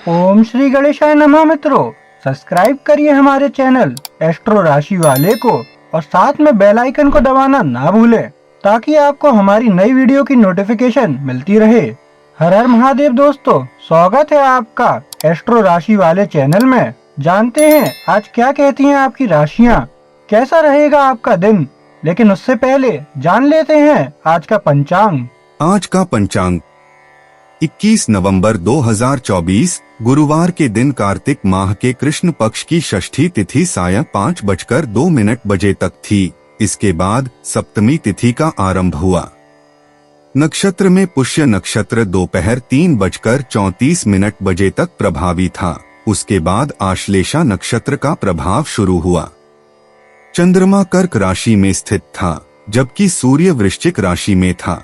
ओम श्री गणेशाय नमः। मित्रों, सब्सक्राइब करिए हमारे चैनल एस्ट्रो राशि वाले को और साथ में बेल आइकन को दबाना ना भूलें ताकि आपको हमारी नई वीडियो की नोटिफिकेशन मिलती रहे। हर हर महादेव दोस्तों, स्वागत है आपका एस्ट्रो राशि वाले चैनल में। जानते हैं आज क्या कहती हैं आपकी राशियां, कैसा रहेगा आपका दिन। लेकिन उससे पहले जान लेते हैं आज का पंचांग। आज का पंचांग 21 नवंबर 2024 गुरुवार के दिन कार्तिक माह के कृष्ण पक्ष की षष्ठी तिथि सायं 5:02 तक थी। इसके बाद सप्तमी तिथि का आरंभ हुआ। नक्षत्र में पुष्य नक्षत्र दोपहर 3:34 तक प्रभावी था। उसके बाद आश्लेषा नक्षत्र का प्रभाव शुरू हुआ। चंद्रमा कर्क राशि में स्थित था जबकि सूर्य वृश्चिक राशि में था।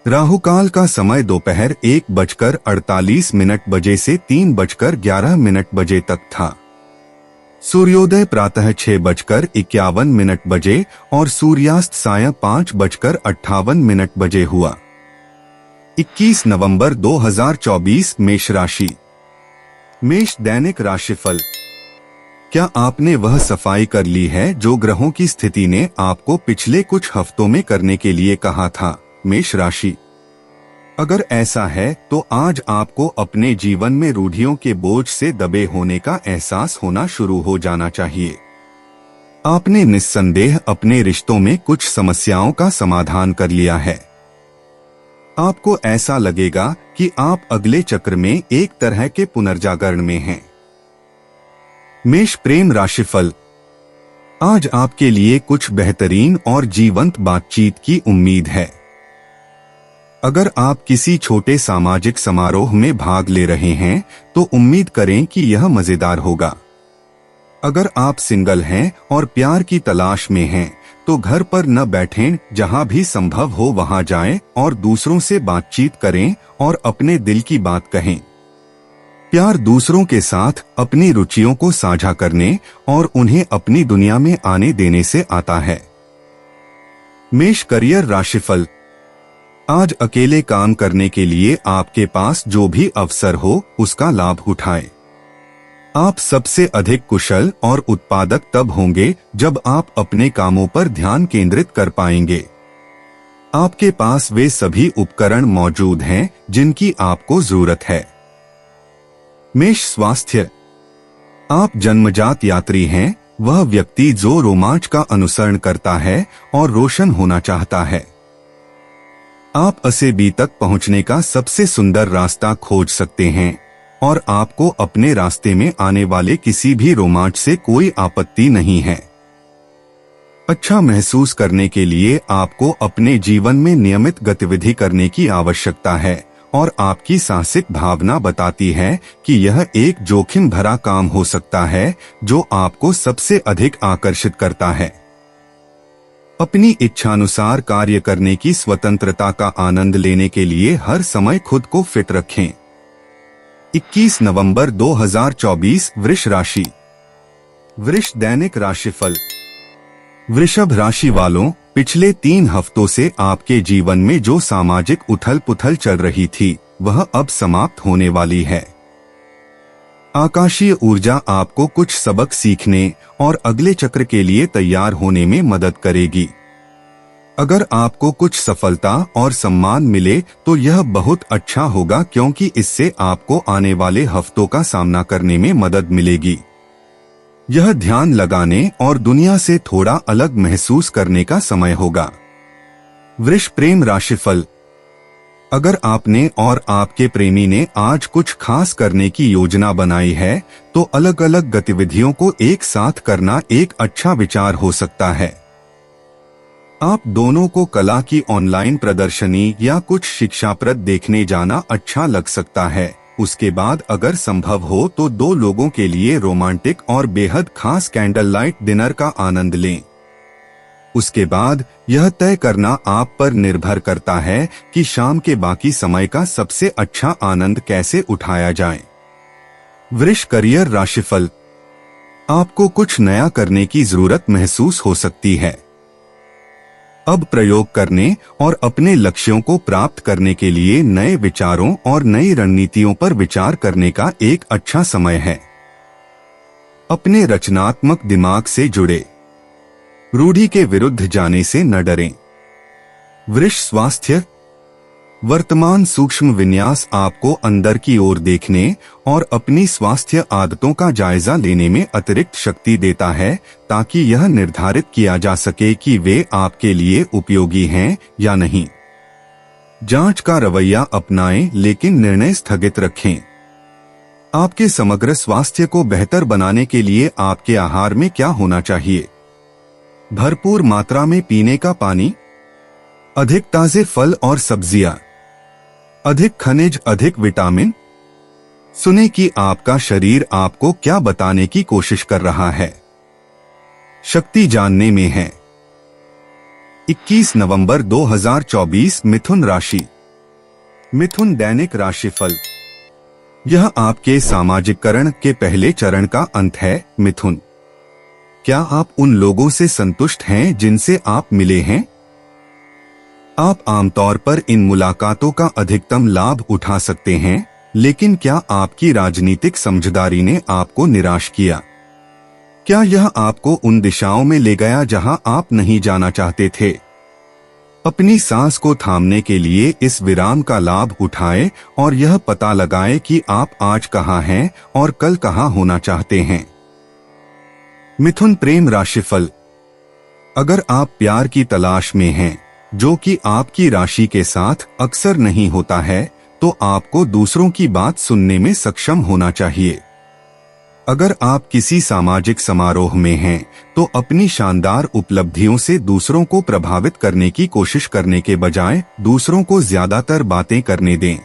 राहुकाल का समय दोपहर 1:48 से 3:11 तक था। सूर्योदय प्रातः 6:51 और सूर्यास्त सायं 5:58 हुआ। 21 नवंबर 2024 मेष राशि। मेष दैनिक राशिफल। क्या आपने वह सफाई कर ली है जो ग्रहों की स्थिति ने आपको पिछले कुछ हफ्तों में करने के लिए कहा था? मेष राशि, अगर ऐसा है तो आज आपको अपने जीवन में रूढ़ियों के बोझ से दबे होने का एहसास होना शुरू हो जाना चाहिए। आपने निस्संदेह अपने रिश्तों में कुछ समस्याओं का समाधान कर लिया है। आपको ऐसा लगेगा कि आप अगले चक्र में एक तरह के पुनर्जागरण में हैं। मेष प्रेम राशिफल। आज आपके लिए कुछ बेहतरीन और जीवंत बातचीत की उम्मीद है। अगर आप किसी छोटे सामाजिक समारोह में भाग ले रहे हैं तो उम्मीद करें कि यह मजेदार होगा। अगर आप सिंगल हैं और प्यार की तलाश में हैं तो घर पर न बैठें, जहां भी संभव हो वहां जाएं और दूसरों से बातचीत करें और अपने दिल की बात कहें। प्यार दूसरों के साथ अपनी रुचियों को साझा करने और उन्हें अपनी दुनिया में आने देने से आता है। मेष करियर राशिफल। आज अकेले काम करने के लिए आपके पास जो भी अवसर हो उसका लाभ उठाएं। आप सबसे अधिक कुशल और उत्पादक तब होंगे जब आप अपने कामों पर ध्यान केंद्रित कर पाएंगे। आपके पास वे सभी उपकरण मौजूद हैं जिनकी आपको जरूरत है। मेष स्वास्थ्य। आप जन्मजात यात्री हैं, वह व्यक्ति जो रोमांच का अनुसरण करता है और रोशन होना चाहता है। आप असेबी तक पहुंचने का सबसे सुंदर रास्ता खोज सकते हैं और आपको अपने रास्ते में आने वाले किसी भी रोमांच से कोई आपत्ति नहीं है। अच्छा महसूस करने के लिए आपको अपने जीवन में नियमित गतिविधि करने की आवश्यकता है और आपकी साहसिक भावना बताती है कि यह एक जोखिम भरा काम हो सकता है जो आपको सबसे अधिक आकर्षित करता है। अपनी इच्छानुसार कार्य करने की स्वतंत्रता का आनंद लेने के लिए हर समय खुद को फिट रखें। 21 नवंबर 2024 वृष राशि। वृष दैनिक राशिफल। वृषभ राशि वालों, पिछले 3 हफ्तों से आपके जीवन में जो सामाजिक उथल पुथल चल रही थी वह अब समाप्त होने वाली है। आकाशीय ऊर्जा आपको कुछ सबक सीखने और अगले चक्र के लिए तैयार होने में मदद करेगी। अगर आपको कुछ सफलता और सम्मान मिले तो यह बहुत अच्छा होगा क्योंकि इससे आपको आने वाले हफ्तों का सामना करने में मदद मिलेगी। यह ध्यान लगाने और दुनिया से थोड़ा अलग महसूस करने का समय होगा। वृष प्रेम राशिफल। अगर आपने और आपके प्रेमी ने आज कुछ खास करने की योजना बनाई है तो अलग अलग गतिविधियों को एक साथ करना एक अच्छा विचार हो सकता है। आप दोनों को कला की ऑनलाइन प्रदर्शनी या कुछ शिक्षाप्रद देखने जाना अच्छा लग सकता है। उसके बाद अगर संभव हो तो 2 लोगों के लिए रोमांटिक और बेहद खास कैंडल लाइट डिनर का आनंद लें। उसके बाद यह तय करना आप पर निर्भर करता है कि शाम के बाकी समय का सबसे अच्छा आनंद कैसे उठाया जाए। वृष करियर राशिफल। आपको कुछ नया करने की जरूरत महसूस हो सकती है। अब प्रयोग करने और अपने लक्ष्यों को प्राप्त करने के लिए नए विचारों और नई रणनीतियों पर विचार करने का एक अच्छा समय है। अपने रचनात्मक दिमाग से जुड़े, रूढ़ि के विरुद्ध जाने से न डरें। वृष स्वास्थ्य। वर्तमान सूक्ष्म विन्यास आपको अंदर की ओर देखने और अपनी स्वास्थ्य आदतों का जायजा लेने में अतिरिक्त शक्ति देता है, ताकि यह निर्धारित किया जा सके कि वे आपके लिए उपयोगी हैं या नहीं। जांच का रवैया अपनाएं, लेकिन निर्णय स्थगित रखें। आपके समग्र स्वास्थ्य को बेहतर बनाने के लिए आपके आहार में क्या होना चाहिए? भरपूर मात्रा में पीने का पानी, अधिक ताजे फल और सब्जियां, अधिक खनिज, अधिक विटामिन। सुने कि आपका शरीर आपको क्या बताने की कोशिश कर रहा है। शक्ति जानने में है। 21 नवंबर 2024 मिथुन राशि। मिथुन दैनिक राशिफल। यह आपके सामाजिककरण के पहले चरण का अंत है। मिथुन, क्या आप उन लोगों से संतुष्ट हैं जिनसे आप मिले हैं? आप आमतौर पर इन मुलाकातों का अधिकतम लाभ उठा सकते हैं, लेकिन क्या आपकी राजनीतिक समझदारी ने आपको निराश किया? क्या यह आपको उन दिशाओं में ले गया जहां आप नहीं जाना चाहते थे? अपनी सांस को थामने के लिए इस विराम का लाभ उठाएं और यह पता लगाएं कि आप आज कहां हैं और कल कहां होना चाहते हैं। मिथुन प्रेम राशिफल। अगर आप प्यार की तलाश में हैं, जो कि आपकी राशि के साथ अक्सर नहीं होता है, तो आपको दूसरों की बात सुनने में सक्षम होना चाहिए। अगर आप किसी सामाजिक समारोह में हैं, तो अपनी शानदार उपलब्धियों से दूसरों को प्रभावित करने की कोशिश करने के बजाय दूसरों को ज्यादातर बातें करने दें।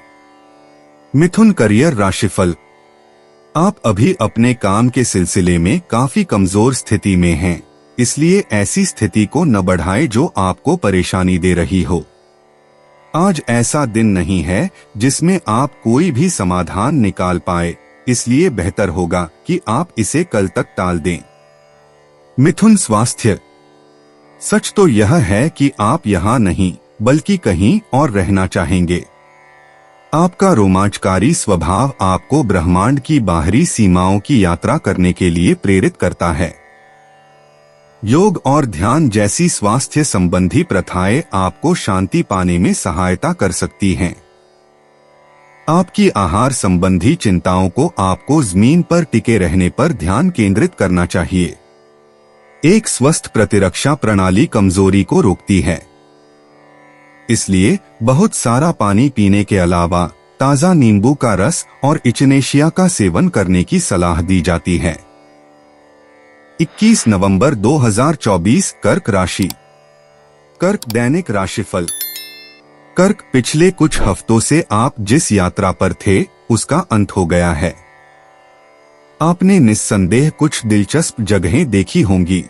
मिथुन करियर राशिफल। आप अभी अपने काम के सिलसिले में काफी कमजोर स्थिति में हैं, इसलिए ऐसी स्थिति को न बढ़ाएं जो आपको परेशानी दे रही हो। आज ऐसा दिन नहीं है जिसमें आप कोई भी समाधान निकाल पाए, इसलिए बेहतर होगा कि आप इसे कल तक टाल दें। मिथुन स्वास्थ्य। सच तो यह है कि आप यहाँ नहीं बल्कि कहीं और रहना चाहेंगे। आपका रोमांचकारी स्वभाव आपको ब्रह्मांड की बाहरी सीमाओं की यात्रा करने के लिए प्रेरित करता है। योग और ध्यान जैसी स्वास्थ्य संबंधी प्रथाएं आपको शांति पाने में सहायता कर सकती हैं। आपकी आहार संबंधी चिंताओं को आपको जमीन पर टिके रहने पर ध्यान केंद्रित करना चाहिए। एक स्वस्थ प्रतिरक्षा प्रणाली कमजोरी को रोकती है, इसलिए बहुत सारा पानी पीने के अलावा ताजा नींबू का रस और इचनेशिया का सेवन करने की सलाह दी जाती है। 21 नवंबर 2024 कर्क राशि। कर्क दैनिक राशिफल। कर्क, पिछले कुछ हफ्तों से आप जिस यात्रा पर थे उसका अंत हो गया है। आपने निस्संदेह कुछ दिलचस्प जगहें देखी होंगी।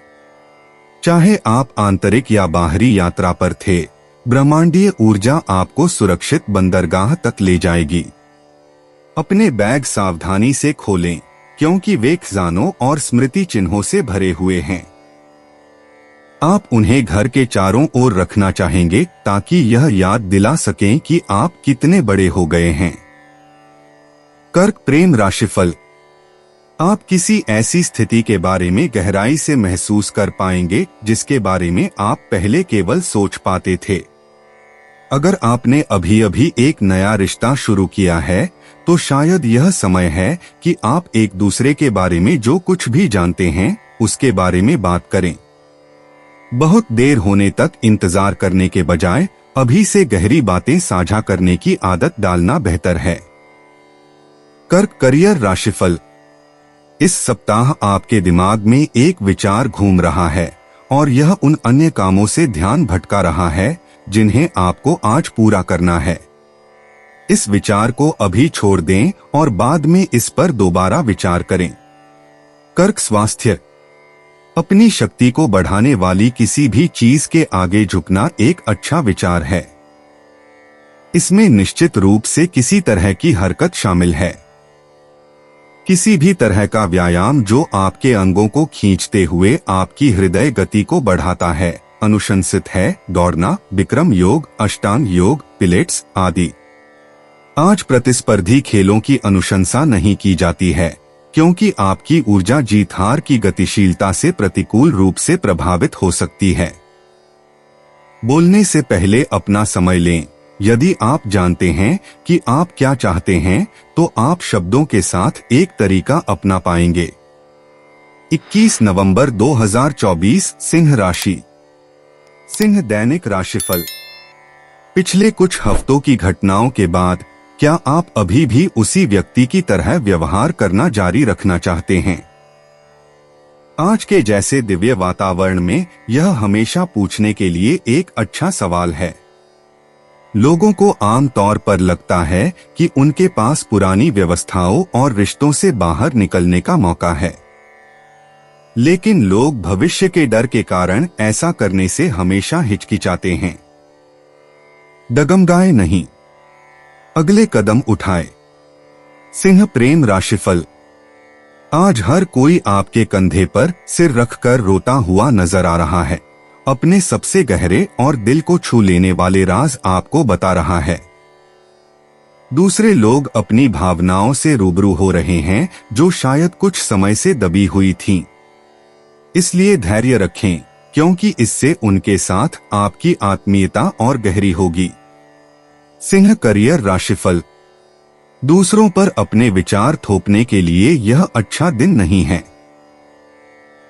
चाहे आप आंतरिक या बाहरी यात्रा पर थे, ब्रह्मांडीय ऊर्जा आपको सुरक्षित बंदरगाह तक ले जाएगी। अपने बैग सावधानी से खोलें, क्योंकि वे खजानों और स्मृति चिन्हों से भरे हुए हैं। आप उन्हें घर के चारों ओर रखना चाहेंगे ताकि यह याद दिला सकें कि आप कितने बड़े हो गए हैं। कर्क प्रेम राशिफल। आप किसी ऐसी स्थिति के बारे में गहराई से महसूस कर पाएंगे जिसके बारे में आप पहले केवल सोच पाते थे। अगर आपने अभी अभी एक नया रिश्ता शुरू किया है, तो शायद यह समय है कि आप एक दूसरे के बारे में जो कुछ भी जानते हैं उसके बारे में बात करें। बहुत देर होने तक इंतजार करने के बजाय अभी से गहरी बातें साझा करने की आदत डालना बेहतर है। कर्क करियर राशिफल। इस सप्ताह आपके दिमाग में एक विचार घूम रहा है और यह उन अन्य कामों से ध्यान भटका रहा है जिन्हें आपको आज पूरा करना है। इस विचार को अभी छोड़ दें और बाद में इस पर दोबारा विचार करें। कर्क स्वास्थ्य। अपनी शक्ति को बढ़ाने वाली किसी भी चीज के आगे झुकना एक अच्छा विचार है। इसमें निश्चित रूप से किसी तरह की हरकत शामिल है। किसी भी तरह का व्यायाम जो आपके अंगों को खींचते हुए आपकी हृदय गति को बढ़ाता है, अनुशंसित है दौड़ना, विक्रम योग, अष्टांग योग, पिलेट्स आदि। आज प्रतिस्पर्धी खेलों की अनुशंसा नहीं की जाती है क्योंकि आपकी ऊर्जा जीत हार की गतिशीलता से प्रतिकूल रूप से प्रभावित हो सकती है। बोलने से पहले अपना समय लें। यदि आप जानते हैं कि आप क्या चाहते हैं तो आप शब्दों के साथ एक तरीका अपना पाएंगे। 21 नवंबर 2024 सिंह राशि। सिंह दैनिक राशिफल। पिछले कुछ हफ्तों की घटनाओं के बाद क्या आप अभी भी उसी व्यक्ति की तरह व्यवहार करना जारी रखना चाहते हैं? आज के जैसे दिव्य वातावरण में यह हमेशा पूछने के लिए एक अच्छा सवाल है। लोगों को आम तौर पर लगता है कि उनके पास पुरानी व्यवस्थाओं और रिश्तों से बाहर निकलने का मौका है, लेकिन लोग भविष्य के डर के कारण ऐसा करने से हमेशा हिचकिचाते हैं। डगमगाए नहीं, अगले कदम उठाए। सिंह प्रेम राशिफल। आज हर कोई आपके कंधे पर सिर रखकर रोता हुआ नजर आ रहा है। अपने सबसे गहरे और दिल को छू लेने वाले राज आपको बता रहा है। दूसरे लोग अपनी भावनाओं से रूबरू हो रहे हैं जो शायद कुछ समय से दबी हुई थीं। इसलिए धैर्य रखें क्योंकि इससे उनके साथ आपकी आत्मीयता और गहरी होगी। सिंह करियर राशिफल। दूसरों पर अपने विचार थोपने के लिए यह अच्छा दिन नहीं है।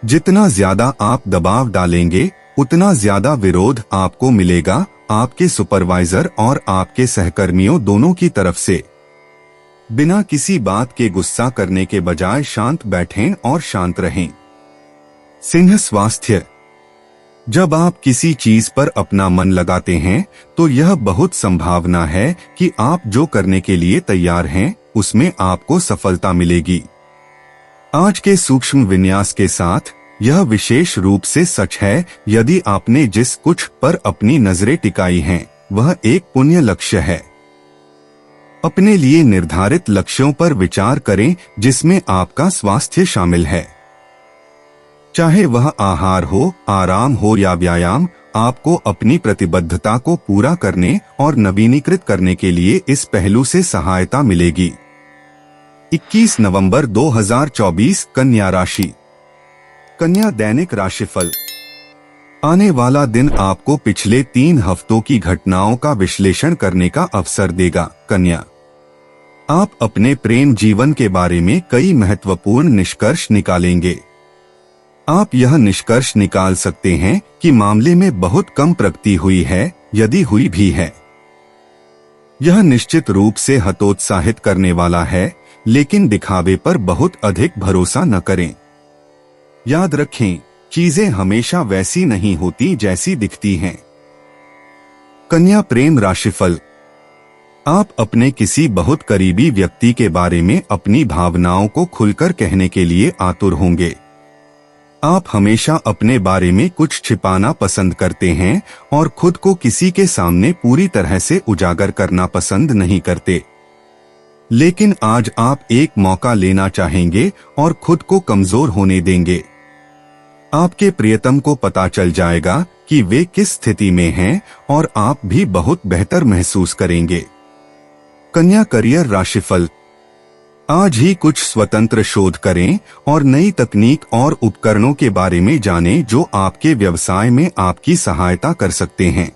जितना ज्यादा आप दबाव डालेंगे उतना ज्यादा विरोध आपको मिलेगा, आपके सुपरवाइजर और आपके सहकर्मियों दोनों की तरफ से। बिना किसी बात के गुस्सा करने के बजाय शांत बैठें और शांत रहें। सिंह स्वास्थ्य। जब आप किसी चीज पर अपना मन लगाते हैं तो यह बहुत संभावना है कि आप जो करने के लिए तैयार हैं उसमें आपको सफलता मिलेगी। आज के सूक्ष्म विन्यास के साथ यह विशेष रूप से सच है यदि आपने जिस कुछ पर अपनी नजरें टिकाई हैं वह एक पुण्य लक्ष्य है। अपने लिए निर्धारित लक्ष्यों पर विचार करें जिसमें आपका स्वास्थ्य शामिल है। चाहे वह आहार हो, आराम हो या व्यायाम, आपको अपनी प्रतिबद्धता को पूरा करने और नवीनीकृत करने के लिए इस पहलू से सहायता मिलेगी। 21 नवंबर 2024 कन्या राशि। कन्या दैनिक राशिफल। आने वाला दिन आपको पिछले 3 हफ्तों की घटनाओं का विश्लेषण करने का अवसर देगा। कन्या, आप अपने प्रेम जीवन के बारे में कई महत्वपूर्ण निष्कर्ष निकालेंगे। आप यह निष्कर्ष निकाल सकते हैं कि मामले में बहुत कम प्रगति हुई है, यदि हुई भी है। यह निश्चित रूप से हतोत्साहित करने वाला है, लेकिन दिखावे पर बहुत अधिक भरोसा न करें। याद रखें, चीजें हमेशा वैसी नहीं होती जैसी दिखती हैं। कन्या प्रेम राशिफल। आप अपने किसी बहुत करीबी व्यक्ति के बारे में अपनी भावनाओं को खुलकर कहने के लिए आतुर होंगे। आप हमेशा अपने बारे में कुछ छिपाना पसंद करते हैं और खुद को किसी के सामने पूरी तरह से उजागर करना पसंद नहीं करते। लेकिन आज आप एक मौका लेना चाहेंगे और खुद को कमजोर होने देंगे। आपके प्रियतम को पता चल जाएगा कि वे किस स्थिति में हैं और आप भी बहुत बेहतर महसूस करेंगे। कन्या करियर राशिफल। आज ही कुछ स्वतंत्र शोध करें और नई तकनीक और उपकरणों के बारे में जानें जो आपके व्यवसाय में आपकी सहायता कर सकते हैं।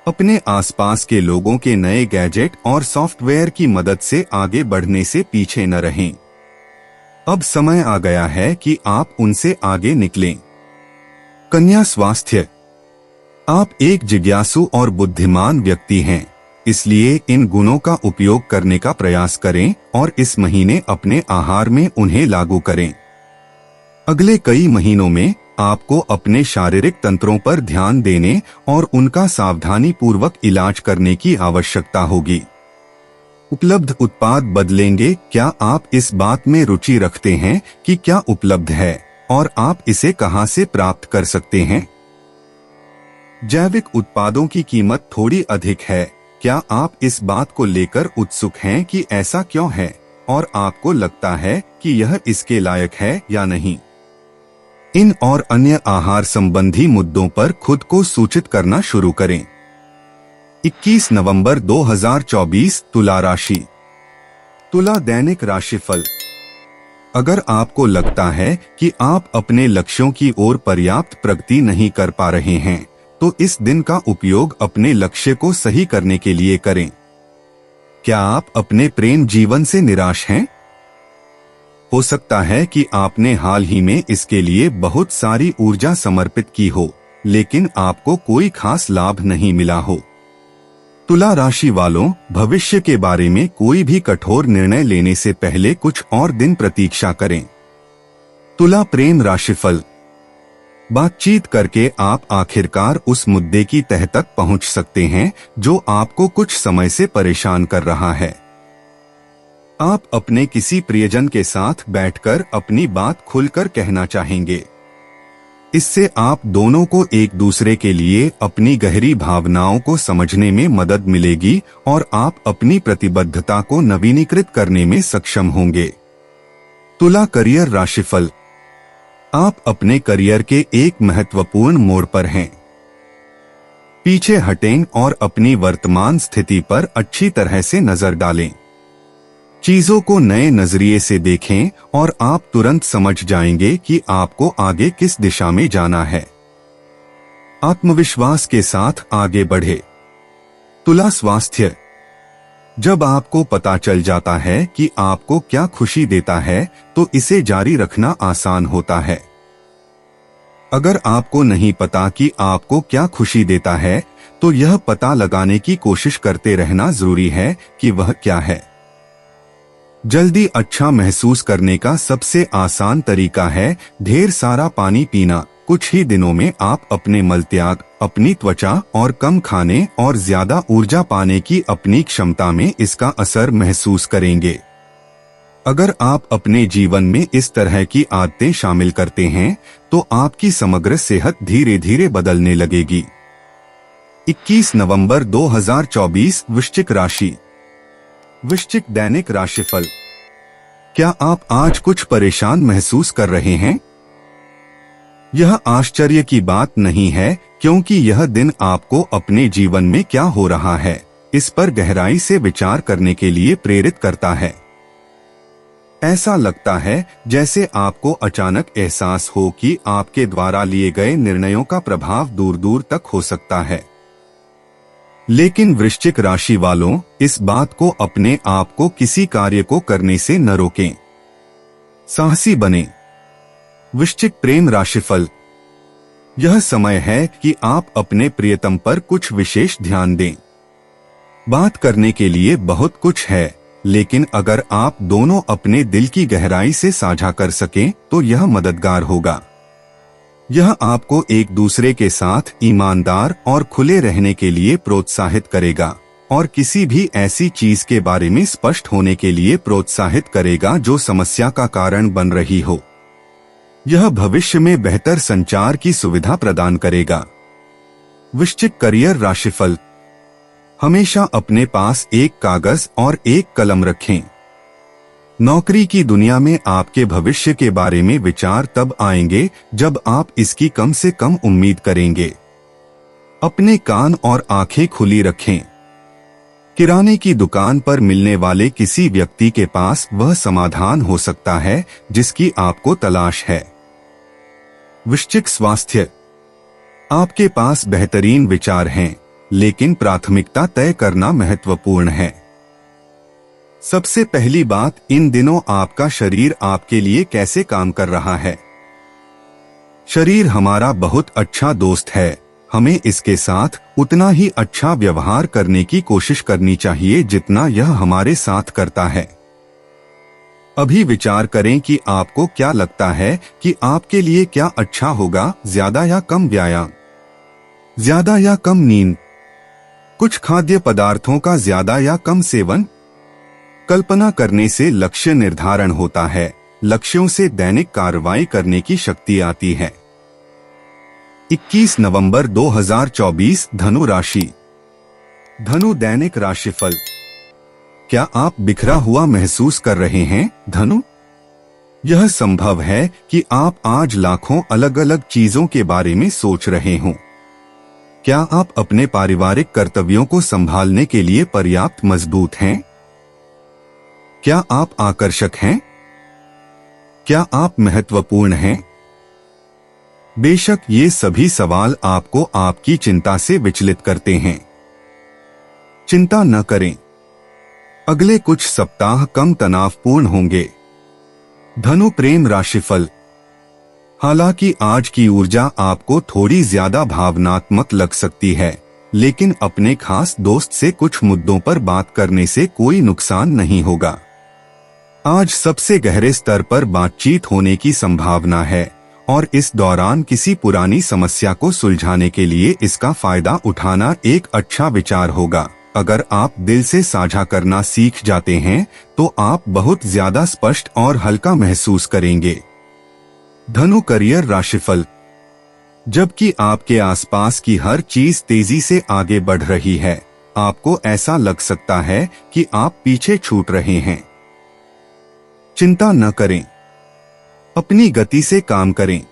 अपने आसपास के लोगों के नए गैजेट और सॉफ्टवेयर की मदद से आगे बढ़ने से पीछे न रहें। अब समय आ गया है कि आप उनसे आगे निकलें। कन्या स्वास्थ्य। आप एक जिज्ञासु और बुद्धिमान व्यक्ति हैं, इसलिए इन गुणों का उपयोग करने का प्रयास करें और इस महीने अपने आहार में उन्हें लागू करें। अगले कई महीनों में आपको अपने शारीरिक तंत्रों पर ध्यान देने और उनका सावधानी पूर्वक इलाज करने की आवश्यकता होगी। उपलब्ध उत्पाद बदलेंगे। क्या आप इस बात में रुचि रखते हैं कि क्या उपलब्ध है और आप इसे कहां से प्राप्त कर सकते हैं? जैविक उत्पादों की कीमत थोड़ी अधिक है। क्या आप इस बात को लेकर उत्सुक हैं कि ऐसा क्यों है और आपको लगता है कि यह इसके लायक है या नहीं? इन और अन्य आहार संबंधी मुद्दों पर खुद को सूचित करना शुरू करें। 21 नवंबर 2024 तुला राशि। तुला दैनिक राशिफल। अगर आपको लगता है कि आप अपने लक्ष्यों की ओर पर्याप्त प्रगति नहीं कर पा रहे हैं, तो इस दिन का उपयोग अपने लक्ष्य को सही करने के लिए करें। क्या आप अपने प्रेम जीवन से निराश हैं? हो सकता है कि आपने हाल ही में इसके लिए बहुत सारी ऊर्जा समर्पित की हो, लेकिन आपको कोई खास लाभ नहीं मिला हो। तुला राशि वालों, भविष्य के बारे में कोई भी कठोर निर्णय लेने से पहले कुछ और दिन प्रतीक्षा करें। तुला प्रेम राशिफल। बातचीत करके आप आखिरकार उस मुद्दे की तह तक पहुंच सकते हैं जो आपको कुछ समय से परेशान कर रहा है। आप अपने किसी प्रियजन के साथ बैठकर अपनी बात खुलकर कहना चाहेंगे। इससे आप दोनों को एक दूसरे के लिए अपनी गहरी भावनाओं को समझने में मदद मिलेगी और आप अपनी प्रतिबद्धता को नवीनीकृत करने में सक्षम होंगे। तुला करियर राशिफल। आप अपने करियर के एक महत्वपूर्ण मोड़ पर हैं। पीछे हटें और अपनी वर्तमान स्थिति पर अच्छी तरह से नजर डालें। चीजों को नए नजरिए से देखें और आप तुरंत समझ जाएंगे कि आपको आगे किस दिशा में जाना है। आत्मविश्वास के साथ आगे बढ़े। तुला स्वास्थ्य। जब आपको पता चल जाता है कि आपको क्या खुशी देता है, तो इसे जारी रखना आसान होता है। अगर आपको नहीं पता कि आपको क्या खुशी देता है, तो यह पता लगाने की कोशिश करते रहना जरूरी है कि वह क्या है। जल्दी अच्छा महसूस करने का सबसे आसान तरीका है ढेर सारा पानी पीना। कुछ ही दिनों में आप अपने मलत्याग, अपनी त्वचा और कम खाने और ज्यादा ऊर्जा पाने की अपनी क्षमता में इसका असर महसूस करेंगे। अगर आप अपने जीवन में इस तरह की आदतें शामिल करते हैं, तो आपकी समग्र सेहत धीरे धीरे बदलने लगेगी। 21 नवंबर 2024 वृश्चिक राशि। वृश्चिक दैनिक राशिफल। क्या आप आज कुछ परेशान महसूस कर रहे हैं? यह आश्चर्य की बात नहीं है, क्योंकि यह दिन आपको अपने जीवन में क्या हो रहा है इस पर गहराई से विचार करने के लिए प्रेरित करता है। ऐसा लगता है जैसे आपको अचानक एहसास हो कि आपके द्वारा लिए गए निर्णयों का प्रभाव दूर दूर तक हो सकता है। लेकिन वृश्चिक राशि वालों, इस बात को अपने आप को किसी कार्य को करने से न रोकें। साहसी बने। वृश्चिक प्रेम राशिफल। यह समय है कि आप अपने प्रियतम पर कुछ विशेष ध्यान दें। बात करने के लिए बहुत कुछ है, लेकिन अगर आप दोनों अपने दिल की गहराई से साझा कर सकें, तो यह मददगार होगा। यह आपको एक दूसरे के साथ ईमानदार और खुले रहने के लिए प्रोत्साहित करेगा और किसी भी ऐसी चीज के बारे में स्पष्ट होने के लिए प्रोत्साहित करेगा जो समस्या का कारण बन रही हो। यह भविष्य में बेहतर संचार की सुविधा प्रदान करेगा। वृश्चिक करियर राशिफल। हमेशा अपने पास एक कागज और एक कलम रखें। नौकरी की दुनिया में आपके भविष्य के बारे में विचार तब आएंगे जब आप इसकी कम से कम उम्मीद करेंगे। अपने कान और आंखें खुली रखें। किराने की दुकान पर मिलने वाले किसी व्यक्ति के पास वह समाधान हो सकता है जिसकी आपको तलाश है। वृश्चिक स्वास्थ्य। आपके पास बेहतरीन विचार हैं, लेकिन प्राथमिकता तय करना महत्वपूर्ण है। सबसे पहली बात, इन दिनों आपका शरीर आपके लिए कैसे काम कर रहा है। शरीर हमारा बहुत अच्छा दोस्त है। हमें इसके साथ उतना ही अच्छा व्यवहार करने की कोशिश करनी चाहिए जितना यह हमारे साथ करता है। अभी विचार करें कि आपको क्या लगता है कि आपके लिए क्या अच्छा होगा, ज्यादा या कम व्यायाम, ज्यादा या कम नींद, कुछ खाद्य पदार्थों का ज्यादा या कम सेवन। कल्पना करने से लक्ष्य निर्धारण होता है, लक्ष्यों से दैनिक कार्रवाई करने की शक्ति आती है। 21 नवंबर 2024 धनु राशि। धनु दैनिक राशिफल। क्या आप बिखरा हुआ महसूस कर रहे हैं धनु? यह संभव है कि आप आज लाखों अलग अलग चीजों के बारे में सोच रहे हों। क्या आप अपने पारिवारिक कर्तव्यों को संभालने के लिए पर्याप्त मजबूत हैं? क्या आप आकर्षक हैं? क्या आप महत्वपूर्ण हैं? बेशक ये सभी सवाल आपको आपकी चिंता से विचलित करते हैं। चिंता न करें, अगले कुछ सप्ताह कम तनावपूर्ण होंगे। धनु प्रेम राशिफल। हालांकि आज की ऊर्जा आपको थोड़ी ज्यादा भावनात्मक लग सकती है, लेकिन अपने खास दोस्त से कुछ मुद्दों पर बात करने से कोई नुकसान नहीं होगा। आज सबसे गहरे स्तर पर बातचीत होने की संभावना है और इस दौरान किसी पुरानी समस्या को सुलझाने के लिए इसका फायदा उठाना एक अच्छा विचार होगा। अगर आप दिल से साझा करना सीख जाते हैं तो आप बहुत ज्यादा स्पष्ट और हल्का महसूस करेंगे। धनु करियर राशिफल। जबकि आपके आसपास की हर चीज तेजी से आगे बढ़ रही है, आपको ऐसा लग सकता है कि आप पीछे छूट रहे हैं। चिंता न करें, अपनी गति से काम करें।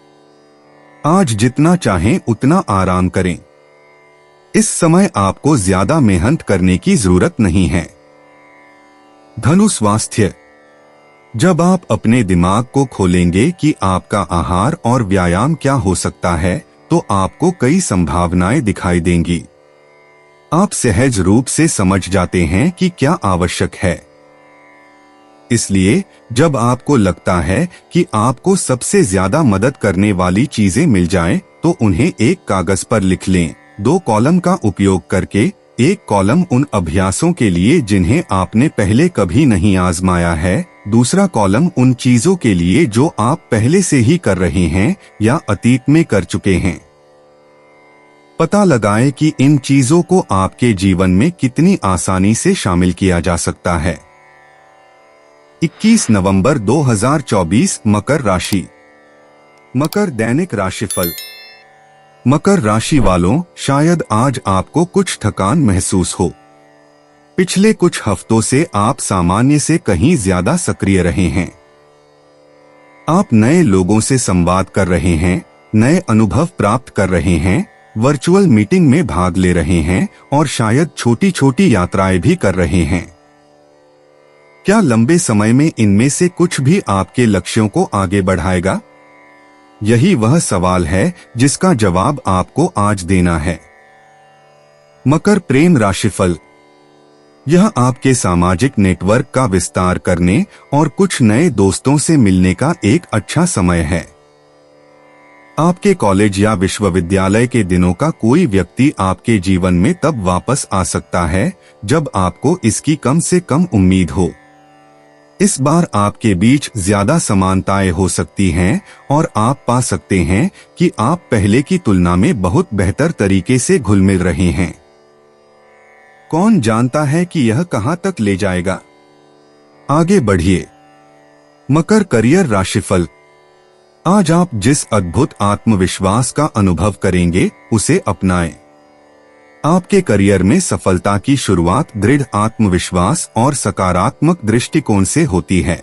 आज जितना चाहें उतना आराम करें। इस समय आपको ज्यादा मेहनत करने की जरूरत नहीं है। धनु स्वास्थ्य। जब आप अपने दिमाग को खोलेंगे कि आपका आहार और व्यायाम क्या हो सकता है, तो आपको कई संभावनाएं दिखाई देंगी। आप सहज रूप से समझ जाते हैं कि क्या आवश्यक है। इसलिए जब आपको लगता है कि आपको सबसे ज्यादा मदद करने वाली चीजें मिल जाएं, तो उन्हें एक कागज पर लिख लें। 2 कॉलम का उपयोग करके। एक कॉलम उन अभ्यासों के लिए जिन्हें आपने पहले कभी नहीं आजमाया है, दूसरा कॉलम उन चीजों के लिए जो आप पहले से ही कर रहे हैं या अतीत में कर चुके हैं। पता लगाएं कि इन चीजों को आपके जीवन में कितनी आसानी से शामिल किया जा सकता है। 21 नवंबर 2024 मकर राशि। मकर दैनिक राशिफल। मकर राशि वालों, शायद आज आपको कुछ थकान महसूस हो। पिछले कुछ हफ्तों से आप सामान्य से कहीं ज्यादा सक्रिय रहे हैं। आप नए लोगों से संवाद कर रहे हैं, नए अनुभव प्राप्त कर रहे हैं, वर्चुअल मीटिंग में भाग ले रहे हैं और शायद छोटी छोटी यात्राएं भी कर रहे हैं। क्या लंबे समय में इनमें से कुछ भी आपके लक्ष्यों को आगे बढ़ाएगा? यही वह सवाल है जिसका जवाब आपको आज देना है। मकर प्रेम राशिफल। यह आपके सामाजिक नेटवर्क का विस्तार करने और कुछ नए दोस्तों से मिलने का एक अच्छा समय है। आपके कॉलेज या विश्वविद्यालय के दिनों का कोई व्यक्ति आपके जीवन में तब वापस आ सकता है जब आपको इसकी कम से कम उम्मीद हो। इस बार आपके बीच ज्यादा समानताएं हो सकती हैं और आप पा सकते हैं कि आप पहले की तुलना में बहुत बेहतर तरीके से घुल मिल रहे हैं। कौन जानता है कि यह कहां तक ले जाएगा? आगे बढ़िए। मकर करियर राशिफल। आज आप जिस अद्भुत आत्मविश्वास का अनुभव करेंगे, उसे अपनाएं। आपके करियर में सफलता की शुरुआत दृढ़ आत्मविश्वास और सकारात्मक दृष्टिकोण से होती है।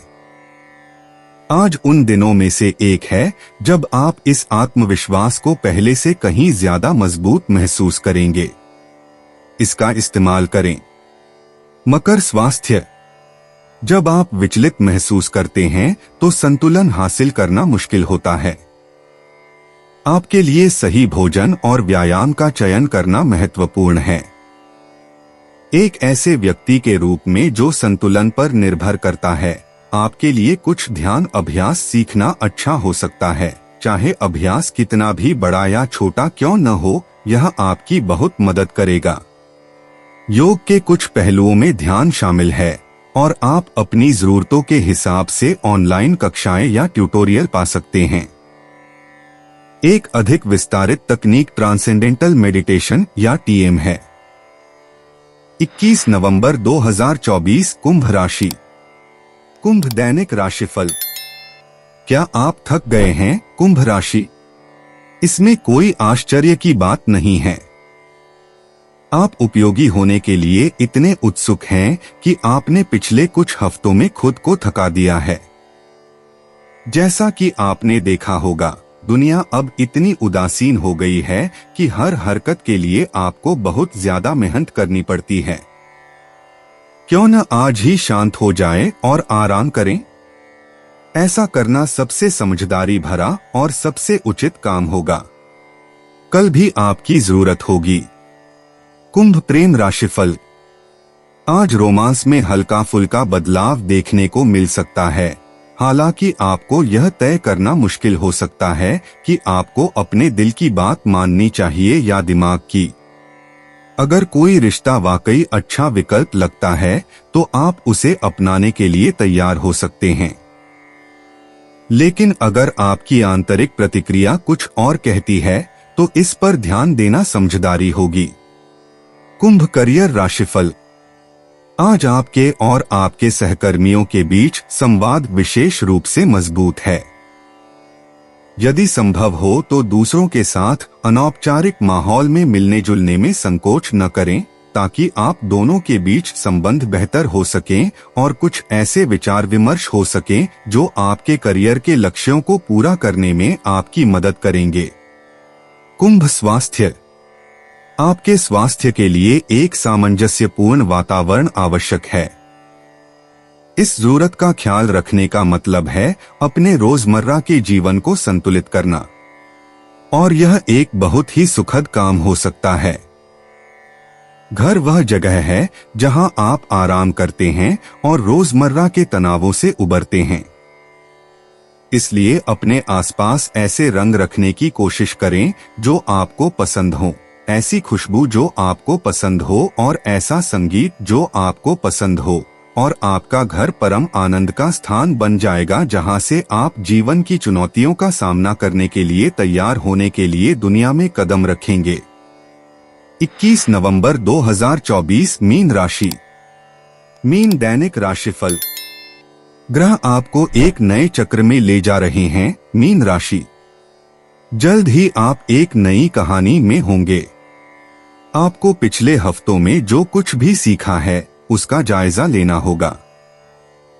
आज उन दिनों में से एक है जब आप इस आत्मविश्वास को पहले से कहीं ज्यादा मजबूत महसूस करेंगे। इसका इस्तेमाल करें। मकर स्वास्थ्य। जब आप विचलित महसूस करते हैं तो संतुलन हासिल करना मुश्किल होता है। आपके लिए सही भोजन और व्यायाम का चयन करना महत्वपूर्ण है। एक ऐसे व्यक्ति के रूप में जो संतुलन पर निर्भर करता है, आपके लिए कुछ ध्यान अभ्यास सीखना अच्छा हो सकता है। चाहे अभ्यास कितना भी बड़ा या छोटा क्यों न हो, यह आपकी बहुत मदद करेगा। योग के कुछ पहलुओं में ध्यान शामिल है और आप अपनी जरूरतों के हिसाब से ऑनलाइन कक्षाएं या ट्यूटोरियल पा सकते हैं। एक अधिक विस्तारित तकनीक ट्रांसेंडेंटल मेडिटेशन या टीएम है। 21 नवंबर 2024 कुंभ राशि। कुंभ दैनिक राशिफल। क्या आप थक गए हैं कुंभ राशि? इसमें कोई आश्चर्य की बात नहीं है। आप उपयोगी होने के लिए इतने उत्सुक हैं कि आपने पिछले कुछ हफ्तों में खुद को थका दिया है। जैसा कि आपने देखा होगा, दुनिया अब इतनी उदासीन हो गई है कि हर हरकत के लिए आपको बहुत ज्यादा मेहनत करनी पड़ती है। क्यों न आज ही शांत हो जाएं और आराम करें? ऐसा करना सबसे समझदारी भरा और सबसे उचित काम होगा। कल भी आपकी जरूरत होगी। कुंभ प्रेम राशिफल। आज रोमांस में हल्का फुल्का बदलाव देखने को मिल सकता है। हालांकि आपको यह तय करना मुश्किल हो सकता है कि आपको अपने दिल की बात माननी चाहिए या दिमाग की। अगर कोई रिश्ता वाकई अच्छा विकल्प लगता है तो आप उसे अपनाने के लिए तैयार हो सकते हैं। लेकिन अगर आपकी आंतरिक प्रतिक्रिया कुछ और कहती है तो इस पर ध्यान देना समझदारी होगी। कुंभ करियर राशिफल। आज आपके और आपके सहकर्मियों के बीच संवाद विशेष रूप से मजबूत है। यदि संभव हो तो दूसरों के साथ अनौपचारिक माहौल में मिलने जुलने में संकोच न करें, ताकि आप दोनों के बीच संबंध बेहतर हो सकें और कुछ ऐसे विचार विमर्श हो सकें जो आपके करियर के लक्ष्यों को पूरा करने में आपकी मदद करेंगे। कुंभ स्वास्थ्य। आपके स्वास्थ्य के लिए एक सामंजस्यपूर्ण वातावरण आवश्यक है। इस जरूरत का ख्याल रखने का मतलब है अपने रोजमर्रा के जीवन को संतुलित करना, और यह एक बहुत ही सुखद काम हो सकता है। घर वह जगह है जहां आप आराम करते हैं और रोजमर्रा के तनावों से उबरते हैं। इसलिए अपने आसपास ऐसे रंग रखने की कोशिश करें जो आपको पसंद हो, ऐसी खुशबू जो आपको पसंद हो और ऐसा संगीत जो आपको पसंद हो, और आपका घर परम आनंद का स्थान बन जाएगा जहां से आप जीवन की चुनौतियों का सामना करने के लिए तैयार होने के लिए दुनिया में कदम रखेंगे। 21 नवंबर 2024 मीन राशि। मीन दैनिक राशिफल। ग्रह आपको एक नए चक्र में ले जा रहे हैं। मीन राशि। जल्द ही आप एक नई कहानी में होंगे। आपको पिछले हफ्तों में जो कुछ भी सीखा है उसका जायजा लेना होगा।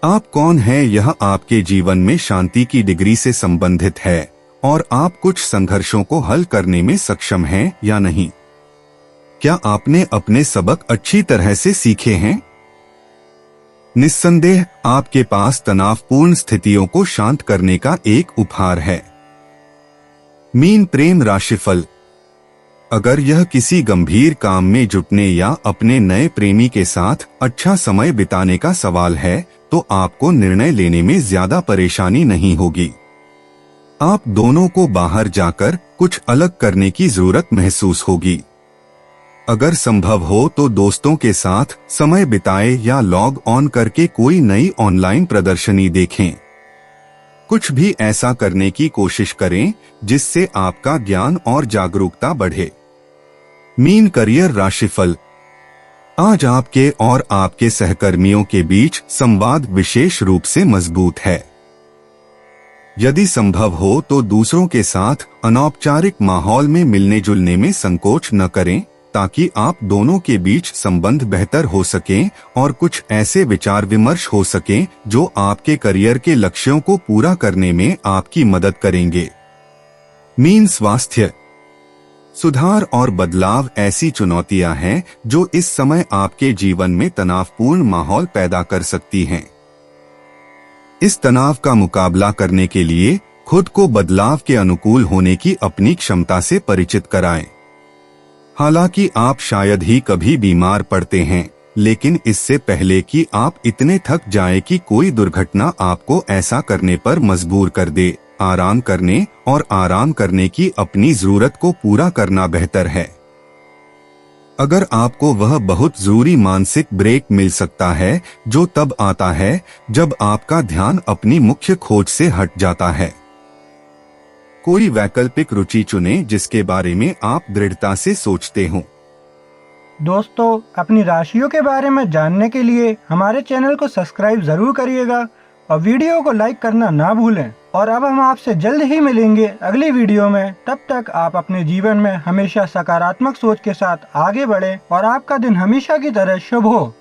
आप कौन हैं यह आपके जीवन में शांति की डिग्री से संबंधित है, और आप कुछ संघर्षों को हल करने में सक्षम हैं या नहीं। क्या आपने अपने सबक अच्छी तरह से सीखे हैं? निस्संदेह आपके पास तनावपूर्ण स्थितियों को शांत करने का एक उपहार है। मीन प्रेम राशिफल। अगर यह किसी गंभीर काम में जुटने या अपने नए प्रेमी के साथ अच्छा समय बिताने का सवाल है तो आपको निर्णय लेने में ज्यादा परेशानी नहीं होगी। आप दोनों को बाहर जाकर कुछ अलग करने की जरूरत महसूस होगी। अगर संभव हो तो दोस्तों के साथ समय बिताएं या लॉग ऑन करके कोई नई ऑनलाइन प्रदर्शनी देखें। कुछ भी ऐसा करने की कोशिश करें जिससे आपका ज्ञान और जागरूकता बढ़े। मीन करियर राशिफल। आज आपके और आपके सहकर्मियों के बीच संवाद विशेष रूप से मजबूत है। यदि संभव हो तो दूसरों के साथ अनौपचारिक माहौल में मिलने जुलने में संकोच न करें, ताकि आप दोनों के बीच संबंध बेहतर हो सकें और कुछ ऐसे विचार विमर्श हो सकें जो आपके करियर के लक्ष्यों को पूरा करने में आपकी मदद करेंगे। मीन स्वास्थ्य। सुधार और बदलाव ऐसी चुनौतियां हैं जो इस समय आपके जीवन में तनावपूर्ण माहौल पैदा कर सकती हैं। इस तनाव का मुकाबला करने के लिए खुद को बदलाव के अनुकूल होने की अपनी क्षमता से परिचित कराएं। हालांकि आप शायद ही कभी बीमार पड़ते हैं, लेकिन इससे पहले कि आप इतने थक जाएं कि कोई दुर्घटना आपको ऐसा करने पर मजबूर कर दे, आराम करने और आराम करने की अपनी जरूरत को पूरा करना बेहतर है। अगर आपको वह बहुत जरूरी मानसिक ब्रेक मिल सकता है जो तब आता है जब आपका ध्यान अपनी मुख्य खोज से हट जाता है। कोई वैकल्पिक रुचि चुनें जिसके बारे में आप दृढ़ता से सोचते हो। दोस्तों, अपनी राशियों के बारे में जानने के लिए हमारे चैनल को सब्सक्राइब जरूर करिएगा और वीडियो को लाइक करना ना भूलें। और अब हम आपसे जल्द ही मिलेंगे अगली वीडियो में। तब तक आप अपने जीवन में हमेशा सकारात्मक सोच के साथ आगे बढ़ें और आपका दिन हमेशा की तरह शुभ हो।